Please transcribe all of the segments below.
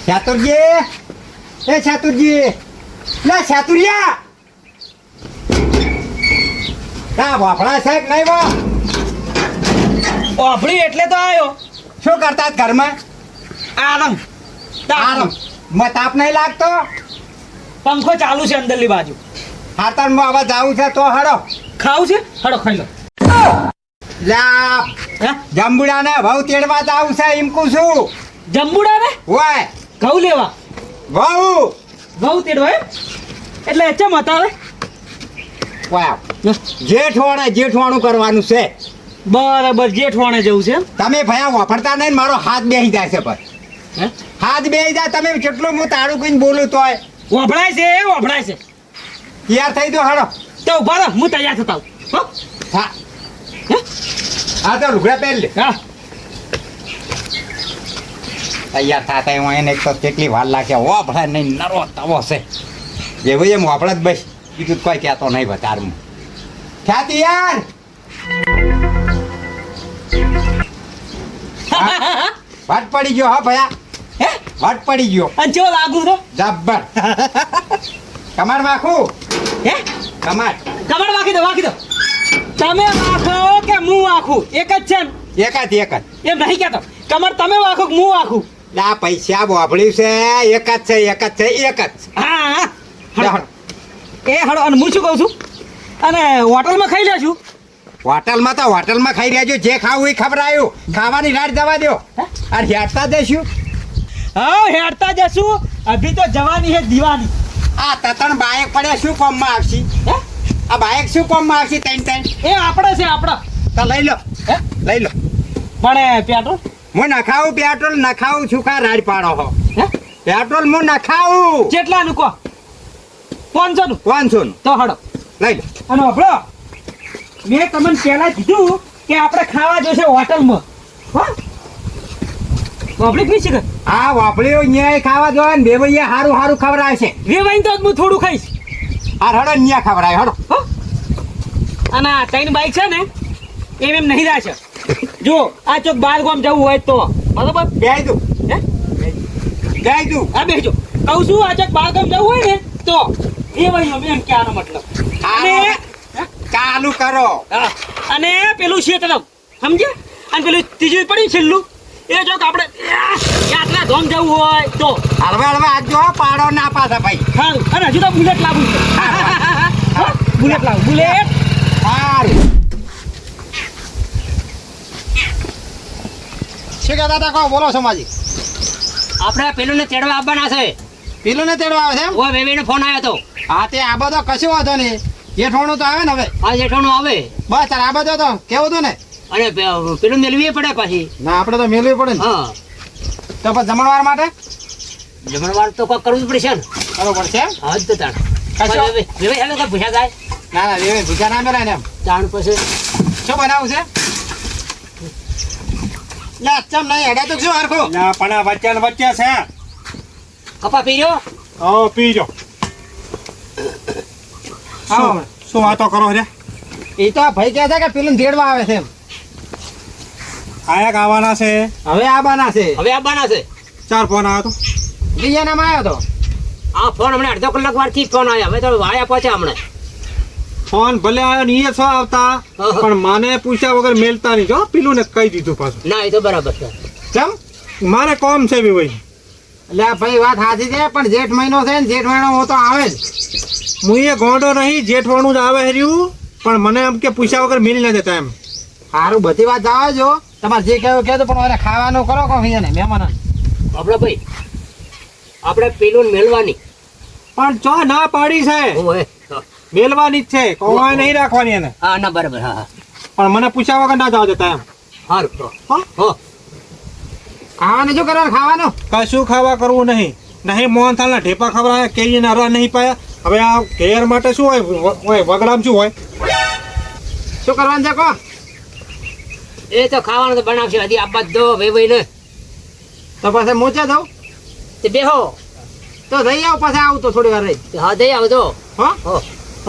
ચાતુરજી, એ ચાતુરજી, લે ચાતુરિયા, ના વાપડા છે કે નહીં વો? ઓફળી એટલે તો આવ્યો. શું કરતા હતા ઘરમાં? આરામ. આરામ. તાપ નહીં લાગતો? પંખો ચાલુ છે અંદરની બાજુ. હાતરમાં આવા જાવું છે તો હડો. ખાવું છે? હડો ખાઈ લો. લા હે? જંબુડાને ભાવ તેડવા જાવું છે એમ કહું છું. જંબુડા ને હોય ઘઉં લેવા. ભાવ ઘઉં તેડવા એમ? એટલે ચમ હતા વાવ જેઠવાણું કરવાનું છે. બરાબર, જેઠવાણે જવું છે એમ? તમે ભયા વાપરતા નહીં ને મારો હાથ બેસી જાય છે પર હે? હાથ બેસી જાય. તમે કેટલું હું તાળું કહીને બોલું તોય વભડાય છે, વભડાય છે. તૈયાર થઈ દો હડો. તો ઉભા રહો, હું તૈયાર થતા હું. હો? હા હે? હા તો લુગડા પહેર લે. હા. તૈયાર થતા હું એને એક તો કેટલી વાર લાગશે. વાપડા નહીં નરો તવો છે એ ભાઈ એમ વાપડા જ બસ બીજું કોઈ કહેતો નહીં વધારમાં. ખ્યાતિ યાર વટ પડી ગયો. હા ભયા હે? વટ પડી ગયો. અને ચેવો લાગુ છો? જબ્બર. કમાડ વાખું. હે? કમાડ કમર વાકી દો, વાકી દો. તમે વાખો કે હું વાખું? એક જ છે ને? એક જ એમ નહીં કહેતો. કમર તમે વાખો કે હું વાખું? આ પૈસા વાપર્યું છે એક જ છે. હા હા. લે હળો. એ હળો. અને હું શું કહું છું, અને હોટલમાં ખાઈ લેશું. હોટલમાં ખાઈ રહ્યા છો. જે ખાવું એ ખવડાયું. ખાવાની રાત જવા દો. અને હેઠતા જઈશું. હા, હેડતા જશું. અભી તો જવાની હે દીવાની. આ તતણ બાઇક પડ્યા શું કામમાં આવશે? હે? આ બાઇક શું કામમાં આવશે? ત્રણ એ આપણે છે, આપણા. તો લઈ લો. હે? લઈ લો. પણ પેટ્રોલ? હું નખાવું પેટ્રોલ નખાવું છું. કા રાડ પાડો હો? હે? પેટ્રોલ હું નખાવું. કેટલાનું કહો? 500 નું. 500 નું. તો હડો. લઈ લો. અને હભળો, મેં તમને પહેલા કીધું કે આપણે ખાવા જશે હોટલમાં. હા, પબ્લિક નહીં શીખે. આ વાપર્યો ન્યાય ખાવા જોઈએ ને બેવૈયા હારું ખવડાવે છે. વેવાઈને તો હું થોડું ખાઈશ. આ હડો ન્યા ખવડાવે હડો. હો? અને આ ત્રણ બાઈક છે ને એમ નહીં રહેશે. જો આ ચોક બાર ગામ જવું હોય તો બરોબર. બેહી દઉં. હે? બેહી દઉં. આ બેસજો. કહું છું આ ચોક બાર ગામ જવું હોય ને તો એ ભાઈ એમ કહેવાનો મતલબ. અને ચાલુ કરો. હા, અને પેલું શેતરમ સમજે. અને પેલું ત્રીજું પડી છેલ્લું એ ચોક આપણે યાત્રા ધામ જવું હોય તો હળવા આજ જો પાડો ના પાછા ભાઈ. હા. અને હજુ તો બુલેટ લાવવું છે. હા, બુલેટ લાવું. બુલેટ. સારું. શું કહેતા હતા? કહો, બોલો સોમાજી. આપણે પેલું ને તેડવા આવવાના છે. પેલું ને તેડવા આવે છે એમ? ઓ વેવીનો ફોન આવ્યો હતો. હા તે આ બધો કશું વાંધો નહીં. જેઠવાણું તો આવે ને હવે. આ જેઠાણું આવે બસ તાર આ બધો તો કેવું હતું ને. અને પેલું મેળવી પડે પાછી. ના આપણે તો મેળવી પડે ને. હા, તો પછી જમણવાર માટે જમણવાર તો કોક કરવું જ પડશે ને. બરોબર છે એમ? હા જ તો તાણ. કશો? વેવી હાલો તો ભૂસા જાય. ના ના એ ભૂજા ના મેળાય ને એમ. તાણ પછી શું બનાવું છે? લે ચમ નહીં હેડા તો શું હરખું? ના પણ આ વચ્ચે ને વચ્ચે છે. કપા પીજો. આવો પીજો. શું વાતો કરો છે? એ તો આ ભાઈ કહે છે કે પેલું દેડવા આવે છે એમ. આયા આવવાના છે. હવે આ બના છે. હવે આવવાના છે. 4 ફોન આવ્યો તો. બીજાનામાં આવ્યો તો. આ ફોન હમણાં અડધો કલાક વારથી ફોન આવ્યા. હવે તો વાયા પહોંચ્યા હમણાં. ફોન ભલે આવ્યો ને એ છો આવતા પણ માને પૂછ્યા વગર મેલતા નહીં. જો પેલું ને કહી દીધું પાછું. ના એ તો બરાબર છે. ચમ મારે કોમ છે બી ભાઈ. એટલે આ ભાઈ વાત સાચી છે પણ જેઠ મહિનો છે ને જેઠ મહિનો હું તો આવે જ. હું એ ગોંડો નહીં જેઠવાણું જ આવે રહ્યું પણ મને એમ કે પૂછ્યા વગર મિલ ના જતા એમ. સારું બધી વાત જવા જો. તમારે જે કહેવું કહેતું પણ મારે ખાવાનું કરો કહો અહીંયા ને મહેમાન. આપણે ભાઈ આપણે પેલું મેળવાની. પણ ચો ના પાડી છે. ઓય. મેલવાની જ છે. કોવાય નહીં રાખવાની એને. હા ના બરાબર. હા હા પણ મને પૂછ્યા વગર ના જવા દેતા એમ. સારું તો હા? હો. ખાવાનું શું કરવાનું? ખાવાનું કશું ખાવા કરવું નહીં. નહીં મોહનથાળના ઢેપા ખવડાવ્યા, કેરીના હરવા નહીં પાયા. હવે આ ઘેર માટે શું હોય વગડામ શું હોય? શું કરવાનું છે કહો? એ તો ખાવાનું તો બનાવશે. હજી આ બધો વેવાઈ ને તો પછી મૂચે દઉં તે બેહો. તો જઈ આવ પછી આવું તો થોડી વાર રહી. હા દઈ આવજો. હા હો.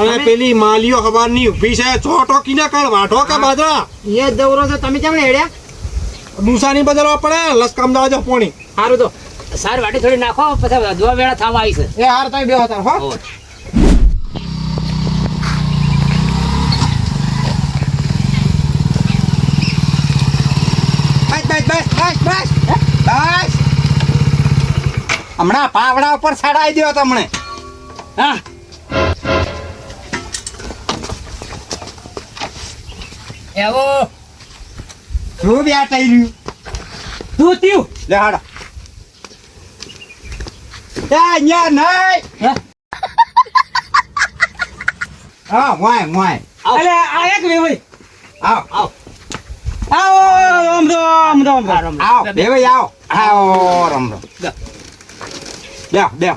અને પેલી માલીઓ ખબરની ઊભી છે. ચોટો કીને કર વાઢો કે બાજરા એ દવરો છે તમે કેમ હેડ્યા? ડુસાની બદલવા પડે. લસકામ દાજો પોણી. સારું તો સાર વાટી થોડી નાખો પછી વધવા વેળા થવા આવી છે એ હાર તમે બે હતા હો હોવે. બસ હમણાં પાવડા ઉપર ચડાઈ દો તમને. હા એવો શું બે થઈ રહ્યું તું ત્યું લે હાડો અહીંયા નહીં. હા હા મોય અલે આ એક વેવાઈ આવ આવ આવો રામ રામ રામ હા, રામ રમ. આવ બેવાઈ આવ આવો રમ રમ બે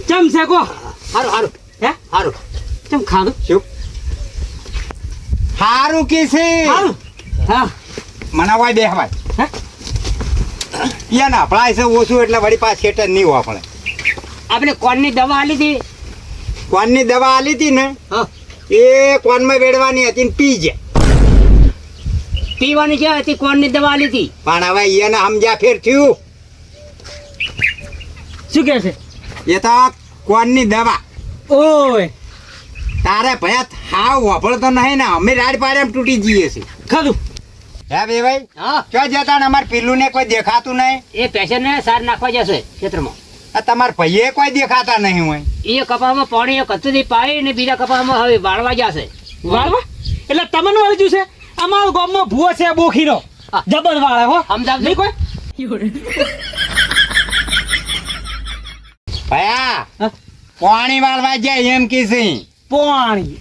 ચમ છે કો હારું હારું હે હારું ચમ ખાધું શું હારું કે છે હારું હા મને હોય બે હવાય હે યા ના અપડાય છે ઓછું એટલે વળી પાસ સેટ જ નહીં હોય આપણે. આપણે કોણની દવા આલી હતી કોનની દવા આલી હતી ને હા એ કોનમાં વેડવાની હતી ને પી જાય પીવાની છે હતી કોણની દવા આલી હતી પણ હવે એને સમજ્યા ફેર થયું શું કહે છે એ તો કોનની દવા ઓય તારે ભયા હાવ વાપરતો નહીં ને અમે રાડ પાડે એમ તૂટી જઈએ છીએ. ખાધું હે બે ભાઈ હા ચો જતા ને અમારે પેલું ને કોઈ દેખાતું નહીં. એ પેશન્ટને સાર નાખવા જશે ક્ષેત્રમાં આ તમારા ભાઈએ કોઈ દેખાતા નહીં હોય. એ કપામાં પાણી એક કચરી પાઈ ને બીજા કપામાં હવે વાળવા જશે વાળવા એટલે તમને વળજ્યું છે અમારા ગામમાં ભૂવો છે બોખીનો હા. જબર વાળે હો અમદાવાદ નહીં કોઈ ભયા હા? પાણી વાળવા જાય એમ કે છે પાણી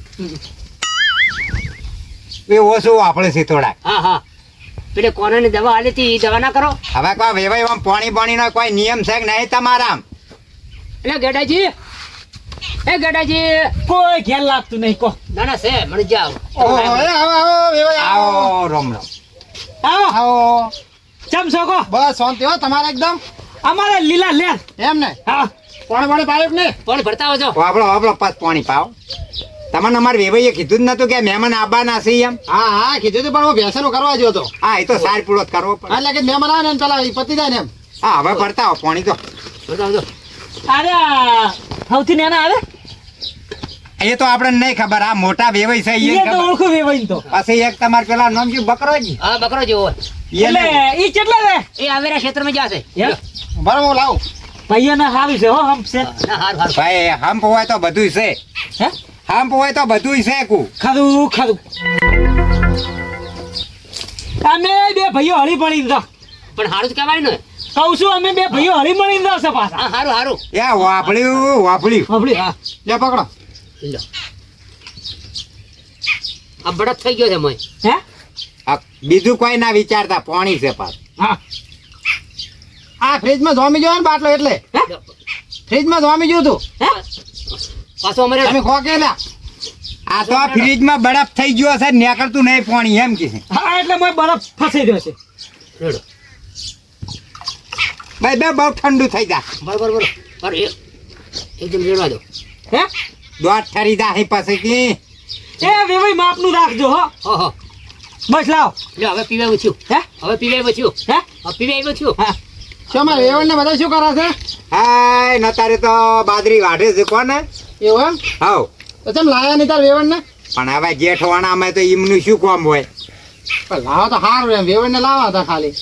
એ ઓછું વાપરે છે થોડાક. હા હા પેલે કોનાની દવા આલી હતી એ દવા ના કરો હવે કોઈ વેવાય આમ પાણી નો કોઈ નિયમ છે કે નહીં તમારા? એટલે ગેડાજી એ ગેડાજી કોઈ ઘેર લાગતું નહીં કો ના ના છે મને જાવ આવો રમ રમ આવો ચમ છો કો બસ શાંતિ હો તમારે એકદમ અમારે લીલા લેર એમ ને હા પાણી પાયું ને પાણી ભરતા આવજો વાપરો પાસ પાણી પાવ. તમને અમારે વેવાઈએ કીધું જ નતું કે મહેમાન આવવાના છે એમ? હા કીધું હતું પણ હું ભેંસનું કરવા ગયો હતો હા એ તો સાર પૂરો જ કરવો પડે. એટલે કે મહેમાન આવે ને પેલા પતી જાય ને એમ હા હવે ભરતા આવો પાણી તો. ભરતા આવજો અરે સૌથી નાના આવે એ તો આપણે નહીં ખબર. આ મોટા વેવાઈ છે એ એ તો ખબર. ઓળખું વેવાઈ તો પછી એક તમારે પેલા નામ શું બકરોજી હા બકરો જેવો હોય એટલે ઈ કેટલા રે એ આવેરા ક્ષેત્રમાં જશે એમ? બરાબર હું લાવું ભાઈઓને સારું છે હો હમ છે ના હારું હારું ભાઈ હંપ હોય તો બધું છે. હે હંપ હોય તો બધું છે કુ. ખાધું ખાધું અમે બે ભાઈઓ હળી પડી દો પણ હારું જ કહેવાય ને કહું છું અમે બે ભાઈઓ હળી મળી દો છે પાછા હા હારું હારું એ વાપર્યું સાંભળી હા લે પકડો લો આ બળદ થઈ ગયો છે મોય હે આ બીજું કોઈ ના વિચારતા પાણી છે પાછું. હા આ ફ્રીજમાં જોમી ગયો ને બાટલો એટલે લો. ફ્રીજમાં જોમી ગયું તું હે પાછો અમારે તમે ખો કે લ્યા આ તો ફ્રીજમાં બરફ થઈ ગયો છે નીકળતું નહીં પાણી એમ કે છે. હા એટલે મેં બરફ ફસાઈ રહ્યો છે રેડો ભાઈ બે બહુ ઠંડુ થઈ જા. બરોબર બરોબર બરોબર એકદમ રેડવા દો હે દોઢ ઠરી જાય પછી કે એ વેવાઈ માપનું રાખજો હો ઓહો બસ લાવ લ્યો હવે પીવાય બચ્યું હે હવે પીવાય બચ્યું હે હવે પીવાય બચ્યું હા શું મારે વેવણ ને બધા શું કરે છે હાય નતારે તો બાદરી વાઢે છે કોને. એવું એમ હાવ તો ચમ લાયા નહીં તાર વેવણ ને પણ હવે જેઠવાણામાં તો એમનું શું કામ હોય. પણ લાવો તો સારું એમ વેવણ ને લાવવા હતા ખાલી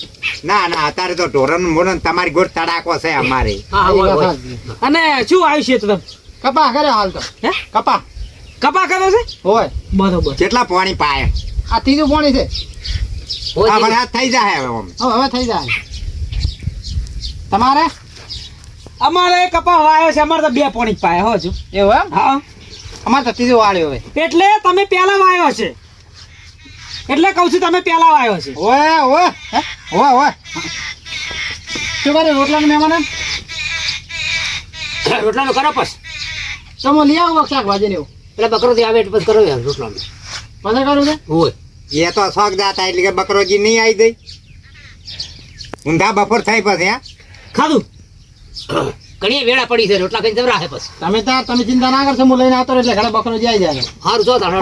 ના ના અત્યારે તો ઢોરણ મોરન તમારી ગોળ તડાકો છે અમારે. હા હા એ હોય વાત હોય સાચી. અને શું આવ્યું છે તમે કપા કરે હાલ તો હે કપા કપા કરે છે હોય બરોબર કેટલા પાણી પાય આ ત્રીજું પાણી છે હોય હા છે. પણ આ થઈ જાય હવે આમ. હવે થઈ જાય તમારે અમારે કપા વાયો છે અમારે તો બે પોણી જ પાયા હો હજુ એવું એમ હા અમારે તો ત્રીજું વાળ્યું હવે એટલે તમે પેલા વાયો છે એટલે કહું છું તમે પેલા વાયો છે ઓય ઓય હે ઓય ઓય શું કરે રોટલાનું મહેમાન રોટલાનો કરો પસ તમે લઈ આવો શાકભાજી ને એવું એટલે બકરો થી આવે એટલે પછી કરો યાર રોટલાનો પછી કરું છે હોય એ તો શોખ જાતા એટલે કે બકરોજી નહીં આવી દઈ ઊંધા બપોર થઈ પછી હા ખાધું ઘણી વેળા પડી છે રોટલા કઈ જવરા હે બસ તમે ચિંતા ના કરશો હું લઈને આવતો રહું એટલે ઘરે બકરો જાય જાય હારું જો તાણ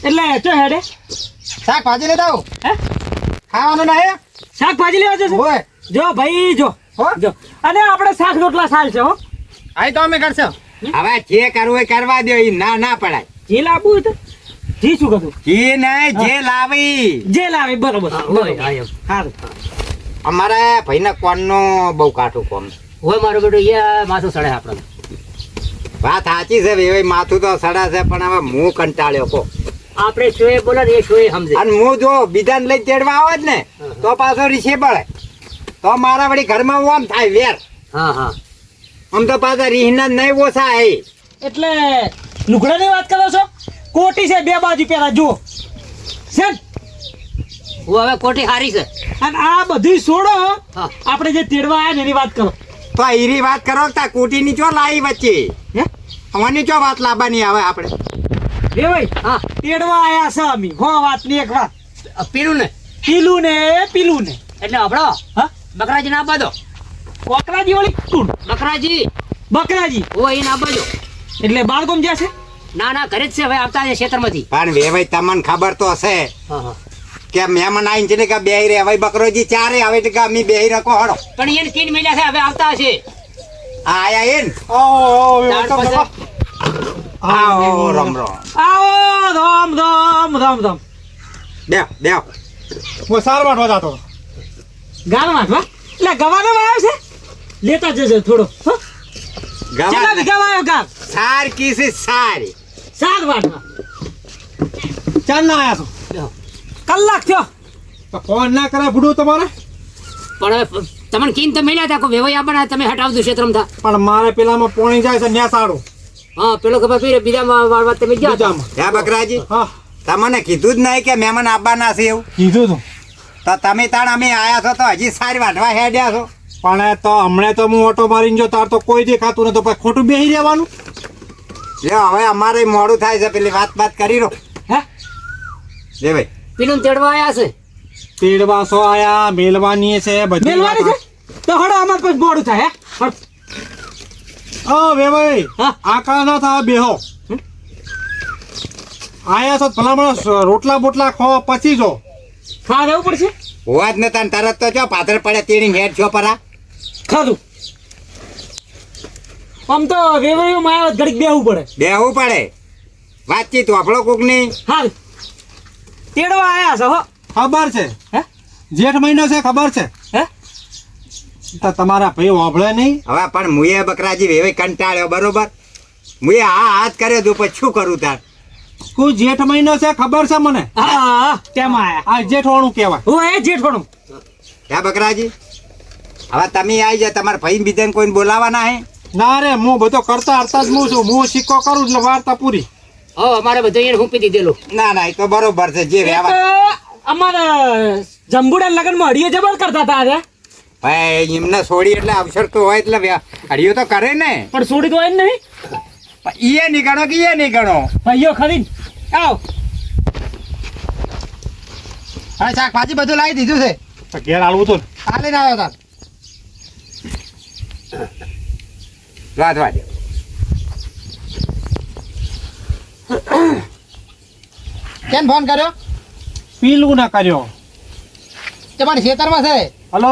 એટલે ચો હેડે શાકભાજી લેતા આવો હે ખાવાનું નહીં શાકભાજી લેવા જશે ઓય જો ભાઈ જો હો? જો અને આપણે શાક રોટલા સાલ છે હો આઈ તો અમે કરશો હવે જે કરવું એ કરવા દો, ઈ ના ના પડાય. જે લાવવું હોય તો જી શું કરું જી નહીં, જે લાવી. જે લાવે બરોબર હોય હા એમ સારું અમારે ભાઈના કોણનો બહુ કાઠું કોમ. હોય મારો બેટો એ માથું સડે આપણને વાત સાચી છે ભાઈ, માથું તો સડા છે, પણ હવે હું કંટાળ્યો કો. આપણે શોએ બોલે ને એ શોએ સમજે અને હું જો બીજાને લઈ તેડવા આવે જ ને તો પાછો રીસે પડે, તો મારા વળી ઘરમાં ઓમ થાય વેર. હા હા આમ તો પાછા રીહના નહીં ઓછા હે. એટલે લુગડાની વાત કરો છો કોટી છે બે બાજુ પેલા જુઓ છે ને? હું હવે કોઠી હારી છે અને આ બધી છોડો હા. આપણે જે તેડવા આવ્યા ને એની વાત કરો તો ઈરી વાત કરો તા કુટીની ચો લાવી વચ્ચે, હે અમારી ચો વાત લાવવાની આવે આપણે. એ ભાઈ હા તેડવા આયા છે અમે હો વાતની એક વાત પીલું ને પીલું ને એટલે હબળો હા બકરાજી ના આપવા દો કોકરાજી વાળી કુણ બકરાજી બકરાજી ઓ એને આપવા દો એટલે બાળકોમ જ્યાં છે ના ના ઘરે જ છે હવે આવતા છે ખેતરમાંથી પણ વેવાઈ તમને ખબર તો હશે હા હા કે મહેમાન આવીને છે કે બેહી રે, હવે બકરોજી ચારે આવે એટલે કે અમે બેહી રખો હડો. પણ એને 3 મહિના છે હવે આવતા હશે આ આયા એન ત્યાર પછી આવો રમ રમ. આવો રામ બેહો બેહો. હું સારવાર વધાતો ગાળમાં હા એટલે ગવાનો આવ્યો છે લેતા જજો થોડો હો ગવા કેટલા ને. વીઘા વાયો ગામ સાર કીસી સારી. 7 વાટમાં ચાલ ના આયા છો બેહો. કલાક થયો તો ફોન ના કરાય ભૂડું તમારે પણ હવે તમને કીન તો મળ્યા હતા કોઈ વેવાઈ આપવાના તમે હટાવજો ક્ષેત્રમાં થા પણ મારે પેલામાં પોણી જાય છે ન્યા સારું હા પેલો ખબર પીરે બીજા વાળવા તમે ગયા હતા. બીજામાં હે બકરાજી, હા તમને કીધું જ નહીં કે મહેમાન આવવાના છે એવું? કીધું તું તો તમે તાણ અમે આયા છો તો હજી સારી વાઢવા હેડ્યા છો. પણ એ તો હમણાં તો હું ઓટો મારીને જો તાર તો કોઈ દેખાતું નતું પછી ખોટું બેહી રહેવાનું લ્યો હવે અમારે મોડું થાય છે, પેલી વાત કરી રો. હે લે ભાઈ પેલું તેડવા આવ્યા છે તેડવા સો આયા મેલવાની છે બધી મેલવાની છે તો હડો અમાર પાસે મોડું થાય હે હડ. હા વેવાઈ હા. આકા ના થા બેહો આયા છો ભલામણ રોટલા બોટલા ખાઓ પછી જો ખાવા જવું પડશે હોવા જ નતા ને તરત તો જો પાથર પડ્યા તેડી હેડ છો પરા. ખાધું આમ તો વેવાયું માં ઘડીક બેહવું પડે બેહવું પડે, વાતચીત વાપડો કોકની. હાલ તેડવા આયા છો હો ખબર છે હે જેઠ મહિનો છે ખબર છે હે તો તમારા ભાઈ વાભળે નહીં હવે પણ મુએ બકરાજી વેવે કંટાળ્યો બરોબર, મુએ હા હાથ કર્યો તું પછી શું કરું તાર. કોઈ જેઠ મહિનો છે ખબર છે મને હા તેમાં આયા આ જેઠવાણું કહેવાય હું એ જેઠવાનું હે બકરાજી, હવે તમે આવી જાય તમારા ભાઈ બીજાને કોઈને બોલાવાના હે? ના રે હું બધો કરતા હરતા જ હું છું હું સિક્કો કરું એટલે વાર્તા પૂરી હો અમારે બધું એને હુંપી દીધેલું ના ના એ તો બરોબર છે જે વ્યવહાર. અમારા જંબુડા લગનમાં હડીએ જબર કરતા હતા આજે ભાઈ એમને છોડી એટલે અવસર તો હોય એટલે હડિયો તો કરે ને. પણ છોડી તો હોય જ નહીં પણ ઈએ નહીં ગણો કે ઈએ નહીં ગણો. ભાઈઓ ખરીદ આવ હા શાકભાજી બધું લાવી દીધું છે, તો ઘેર આલવું તો આ લઈને આવ્યો તાર. વાત વાત કેમ ફોન કર્યો? પીલું ના કર્યો તમારી ખેતરમાં છે. હલો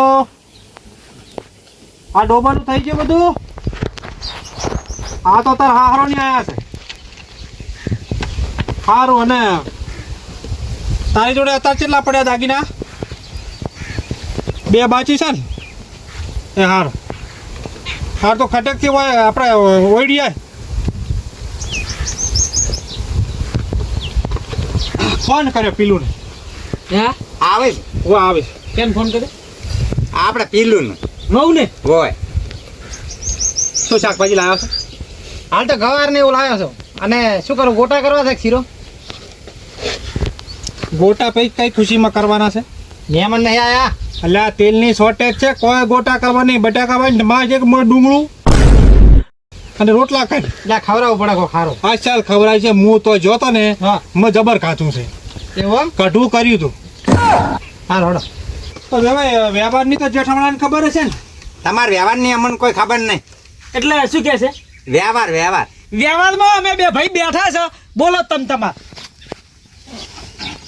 આ ડોબાનું થઈ ગયું બધું આ તો તાર હારો ની આયા છે હારું અને તારી જોડે અત્યારે કેટલા પડ્યા દાગીના 2 બાચી છે ને એ હારું હાર તો ખટકથી હોય આપણે ઓઈડી આય ફોન કર્યો પીલું ને હે આવે છે. હું આવે છે. કેમ ફોન કર્યો આપણે પીલું વહુ ને હોય. શું શાકભાજી લાવ્યો છે હાલ તો ગવાર ને એવું લાવ્યો છો. અને શું કરું, ગોટા કરવા છે કે શીરો? ગોટા પછી કઈ ખુશીમાં કરવાના છે મહેમાન નહીં આયા. એટલે આ તેલની શોર્ટેજ છે કોઈ ગોટા કરવા નહીં બટાકા ભાઈ માં છે ડુંગળું અને રોટલા ખાઈ એટલે ખવડાવવું પડે કોઈ ખારો. આ ચાલ ખવડાય છે હું તો જોતો ને હા મેં જબર ખાધું છે એવું એમ? કઢું કર્યું તું હાલ હડો. તો વ્યવહારની તો જેઠામણાને ખબર હશે ને તમારા વ્યવહારની અમને કોઈ ખબર નહીં. એટલે શું કે છે વ્યવહાર વ્યવહાર વ્યવહારમાં અમે બે ભાઈ બેઠા છો બોલો તમ તમાર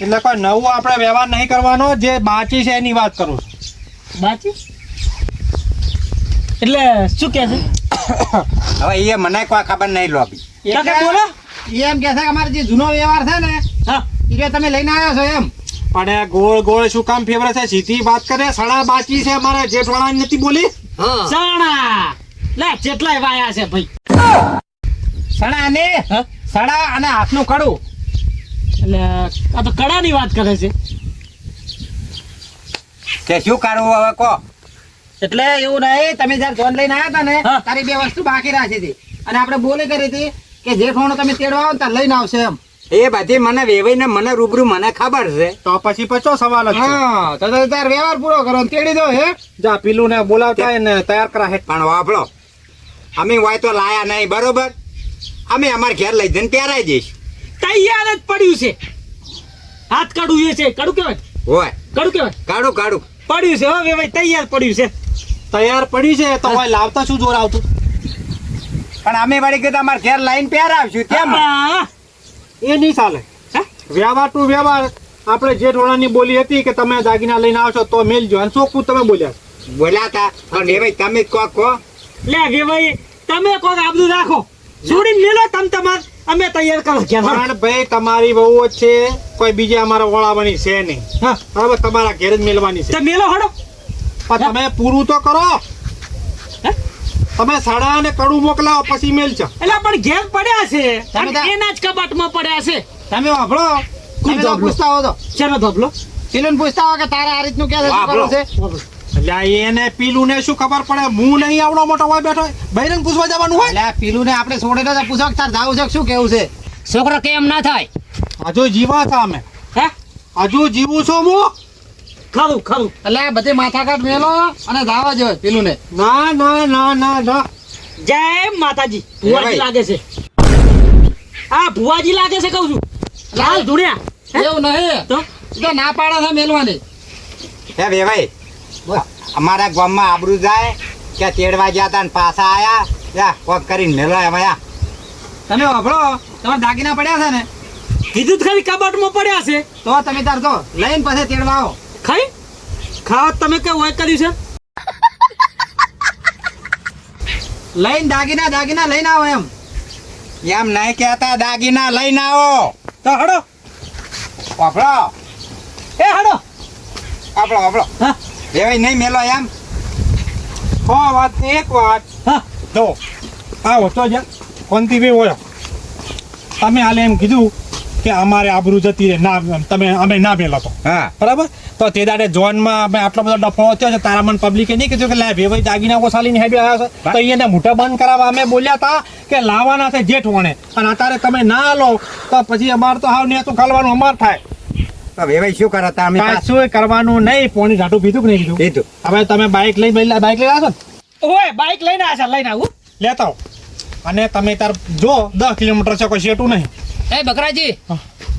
એટલે કોઈ નવું આપણે વ્યવહાર નહીં કરવાનો જે બાકી છે એની વાત કરું છું બાકી એટલે શું કે છે હવે એ મને કોઈ ખબર નહીં લોબી. કાકા બોલો. એ એમ કે છે કે અમારો જે જૂનો વ્યવહાર છે ને હા એ જો તમે લઈને આવ્યા છો એમ. પણ એ ગોળ ગોળ શું કામ ફેવરે છે? સીધી વાત કરે. સડા બાકી છે અમારે જેઠવાળા નથી બોલી. હા સાણા લે જેટલાય વાયા છે ભાઈ. સડા અને હા? સડા અને હાથનું કડું. એટલે આ તો કડાની વાત કરે છે. કે શું કરવું હવે કહો. એટલે એવું નહીં, તમે જયારે જોન લઈને આવ્યા હતા ને હા. તારી બે વસ્તુ બાકી રાખી હતી અને આપણે બોલી કરી હતી કે જેઠવાણો તમે તેડવા આવો ને ત્યારે લઈને આવશે એમ. એ બધી મને વેવાઈ ને મને રૂબરૂ મને ખબર છે. તો પછી પચો સવાલ જ છે. હા તો તાર વ્યવહાર પૂરો કરો ને તેડી દો હે. જા પીલું ને બોલાવતા હોય ને તૈયાર કરા હે. પણ વાપરો અમે હોય તો લાયા નહીં બરોબર. અમે અમારા ઘેર લઈ જઈને પહેરાઈ દઈશ. તૈયાર જ પડ્યું છે. હાથ કાઢું એ છે. કાઢું કેવાય? હોય કાઢું કેવાય? કાઢું કાઢું. પડ્યું છે હવે ભાઈ તૈયાર પડ્યું છે. તૈયાર પડી છે તો હોય લાવતા શું જોર આવતું? પણ અમે વળી કીધું અમારા ઘેર લઈને પહેરાવશું તેમ. હા. એ નહીં ચાલે. હા? વ્યવહાર ટુ વ્યવહાર. આપણે જેઠવાળાની બોલી હતી કે તમે દાગીના લઈને આવશો તો મેલજો, અને ચોખ્ખું તમે બોલ્યા. બોલ્યા તા પણ વેવાઈ તમે જ કોક કહો. લે કે ભાઈ તમે કોક આબરૂ રાખો. છોડીને મેલો તમ તમાર અમે તૈયાર કરો ઘેર. પણ ભાઈ તમારી વહુ જ છે, કોઈ બીજા અમારા વળાવવાની છે નહીં. હા બરાબર, તમારા ઘેર જ મેલવાની છે. તો મેલો હડો. પણ તમે પૂરું તો કરો. હે? તમે સાડા અને કડું મોકલાવો પછી મેલજો. એટલે પણ ઘેર પડ્યા છે તમે અને તા- એના જ કબાટમાં પડ્યા છે. તમે વાપરો. તમે તો ધોબલો? પૂછતા હો તો શેનો ધોબલો? સિલોન પૂછતા હો કે તારે આ રીતનું ક્યાં શું કરવું છે. એટલે આ એને પીલું ને શું ખબર પડે? હું નહીં આવડો મોટો હોય બેઠો બૈરંગ પૂછવા જવાનું હોય. એટલે આ પીલું ને આપણે છોડીને તો પૂછો કે તાર જાવું છે કે શું કેવું છે. છોકરો કેમ ના થાય? હજુ જીવા છે અમે. હે હજુ જીવું છું હું. ખરું ખરું. એટલે આ બધી માથાકાટ મેલો અને જાવા જોઈએ પીલું ને. ના ના ના ના ના. જય માતાજી. ભાઈ. ભુવાજી લાગે છે. આ ભુવાજી લાગે છે કહું છું. લાલ ધુણ્યા. એવું નહીં તો એ તો ના પાડે છે મેલવાની. હે વેવાઈ અમારા ગામમાં આબરૂ જાય કે તેડવા ગયા તા ને પાછા આયા યા કોક કરીને મેલો એમાં. તમે વાપરો. તમારા દાગીના પડ્યા છે ને કીધું જ ખરી કબાટમાં પડ્યા છે. તો તમે તાર તો લઈને પછી તેડવા આવો. ખાઈ ખાવા તમે કઈ હોય કર્યું છે? લઈને દાગીના લઈને આવો એમ. એમ નહીં કહેતા દાગીના લઈને આવો. તો હડો. વાપરો એ હડો. વાપરો વાપરો. હા વેવાઈ નહીં મેલો એમ. વાત એક વાત હા જો આવો તો જા કોનથી બી હોય. તમે હાલે એમ કીધું કે અમારે આબરૂ જતી રહે, ના તમે અમે ના મેલો તો હા બરાબર. તો તે દાડે જોનમાં અમે આટલો બધો ડફો થયો છે, તારા મને પબ્લિકે નહીં કીધું કે લે ભાઈ દાગીના ઓસાલીને હેડ્યો આવ્યો છે, તો એને મોઢા બંધ કરાવવા અમે બોલ્યા હતા કે લાવવાના છે જેઠવાણે, અને અત્યારે તમે ના લો તો પછી અમારે તો હાવ નેતું ખાલવાનું અમાર થાય. તો વેવાઈ શું કરે તા અમે પાછું શું કરવાનું નહીં. પોણી ઝાટું પીધું કે નહીં કીધું? કીધું. હવે તમે બાઇક લઈ બાઇક લઈ આવશો ને ઓય બાઈક લઈને આશા લઈને આવું. લેતા આવો. અને તમે તાર જો 10 કિલોમીટર છે, કોઈ શેટું નહીં. એ બકરાજી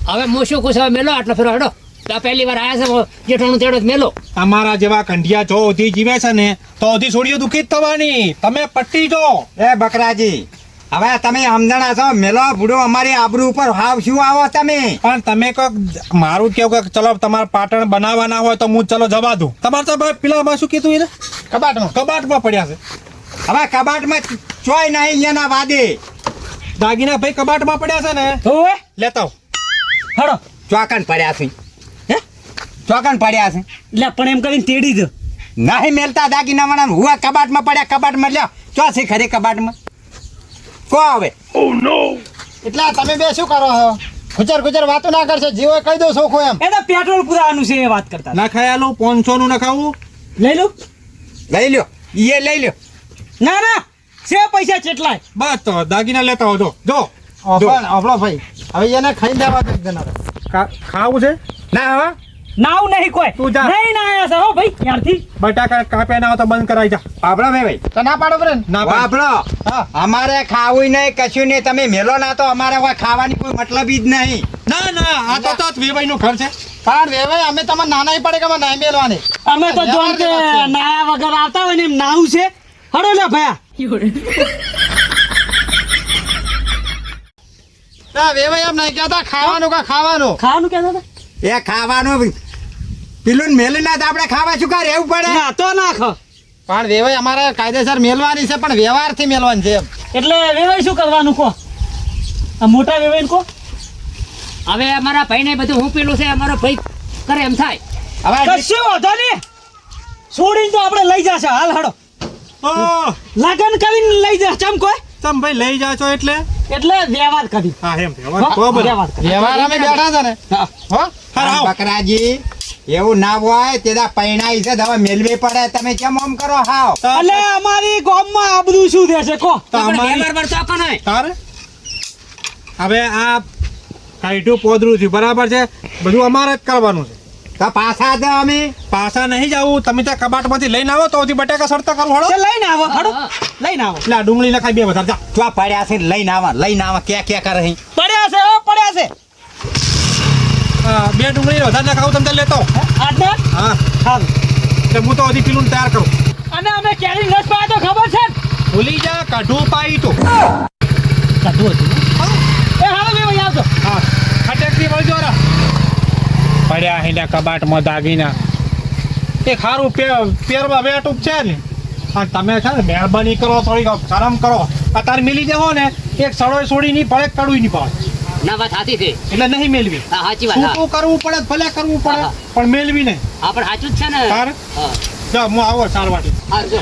હવે હું શું કહું છું? હવે મેલો આટલો ફેરો હડો. તો પહેલી વાર આયા છે જેઠાણું તેડો જ મેલો. અમારા જેવા કંઢિયા જો ઓધી જીવે છે ને તો ઓધી છોડીઓ દુઃખી જ થવાની. તમે પટ્ટી જો. એ બકરાજી હવે તમે સમજણા છો મેલો ભૂડો અમારી આબરૂ ઉપર હાવ શું આવો તમે. પણ તમે કોક મારું કેવું કે ચલો તમારે પાટણ બનાવવાના હોય તો હું ચલો જવા દઉં. તમારે તો ભાઈ પેલામાં શું કીધું એને? કબાટમાં પડ્યા છે. હવે કબાટમાં ચોય નહીં એના વાદે. દાગીના ભાઈ કબાટમાં પડ્યા છે ને, ઓય લેતા આવો. હડો. ચોકન પડ્યા છે. હે ચોકન પડ્યા છે. એટલે પણ એમ કરીને તેડી દો. નહીં મેલતા દાગીના વાળા હુઆ કબાટમાં પડ્યા. કબાટમાં લ્યો ચો છે ખરી કબાટમાં કો હવે. એટલે આ તમે બે શું કરો છો? ગુજર વાતો ના કરશે. જીવો કહી દો સોખો એમ. એ તો પેટ્રોલ પુરાવાનું છે એ વાત કરતા. ના ખાયાલું 500 નું નખાવું. લઈ લો. લઈ લ્યો એ લઈ લ્યો. ના ના છે પૈસા કેટલાય. બસ તો દાગીના લેતા આવો. જો અફળો ભાઈ હવે એને ખાઈ દેવા દે જનારે. ખાવું છે ના હવે નાવ નહીં કોઈ. તું જા. નહીં ના આયા છે હો ભાઈ ત્યારથી. બટાકા કાપ્યા ના હોય તો બંધ કરાવી જા. આપણો ભાઈ તો ના પાડો બરે. ના પાડ. આપણો અમારે ખાવું નહીં કશું નહીં. તમે મેલો ના તો અમારે કોઈ ખાવાની કોઈ મતલબ જ નહીં. ના ના આ તો વેવાઈ નું ઘર છે. પણ વેવે અમે તમને નાના પડે કે અમે નાઈ મેલવાની. અમે તો જોન કે નાયા વગર આવતા હોય ને એમ નાવું છે. હડો લે ભયા. ના વેવે એમ નહીં કહેતા ખાવાનું કે ખાવાનું. ખાવાનું કહેતા હતા? એ ખાવાનું પેલું મેલી ના તો આપણે ખાવા શું કા રહેવું પડે. ના તો ના ખા. પણ વેવાઈ અમારે કાયદેસર મેલવાની છે પણ વ્યવહારથી મેલવાની છે એમ. એટલે વેવાઈ શું કરવાનું કહો આ મોટા વેવાઈને કહો હવે અમારા ભાઈને બધું હું પેલું છે અમારો ભાઈ કરે એમ થાય. હવે કશું વાંધો નહીં છોડીને તો આપણે લઈ જશે હાલ હાડો ઓ લગન કરીને લઈ જા ચમ કોઈ તમે ભાઈ લઈ જાઓ છો એટલે એટલે વ્યવહાર કરી હા એમ બરાબર. વ્યવહાર કરી વ્યવહાર અમે બેઠા છે ને હા. હો હા, આવો. બકરાજી એવું ના હોય તેદા પૈણાઈ છે હવે મેલવી પડે તમે કેમ આમ કરો હાવ એટલે અમારી ગામમાં આ બધું શું થશે કહો તો અમારી વ્યવહાર વર્તો કોનો હોય? તારે હવે આ કાઢ્યું પોદરું થયું બરાબર છે બધું અમારે જ કરવાનું છે તો પાછા જ અમે પાછા નહીં જવું તમે ત્યાં કબાટમાંથી લઈને આવો તો હજી બટાકા સડતા કરો હળો તે લઈને આવો હાડો હા. લઈને આવો એટલે આ ડુંગળી લખાઈ બે વધારે જા ચો પડ્યા છે લઈને આવા ક્યાં કરે અહીં પડ્યા છે હો પડ્યા છે હા, બે ડુંગળી વધારે ના ખાવું તમે ત્યાં લેતો આજના હા હાલ એટલે હું તો હજી પીલું તૈયાર કરું અને અમે કેરી રસ પાયા તો ખબર છે ને? ભૂલી જા કાઢું પાઈ તો કાઢું હતું એ હાલો વેવાઈ આવજો હા ખટેકથી વળજો રા પડ્યા હિંડા કબાટમાં દાગીના એક સારું પેરમાં વેટું છે ને અને તમે છે ને મહેરબાની કરો થોડીક શરમ કરો અત્યારે મિલી જવો ને એક સળોય છોડી નહીં પડે કડું નહીં પડે ના વાત સાચી છે. એટલે નહીં મેળવી હા સાચી વાત. હા શું કરવું પડે ભલે કરવું પડે હા. પણ મેળવી નહીં હા, પણ સાચું જ છે ને. તારે? હા જો હું આવો સાર વાટી હા જો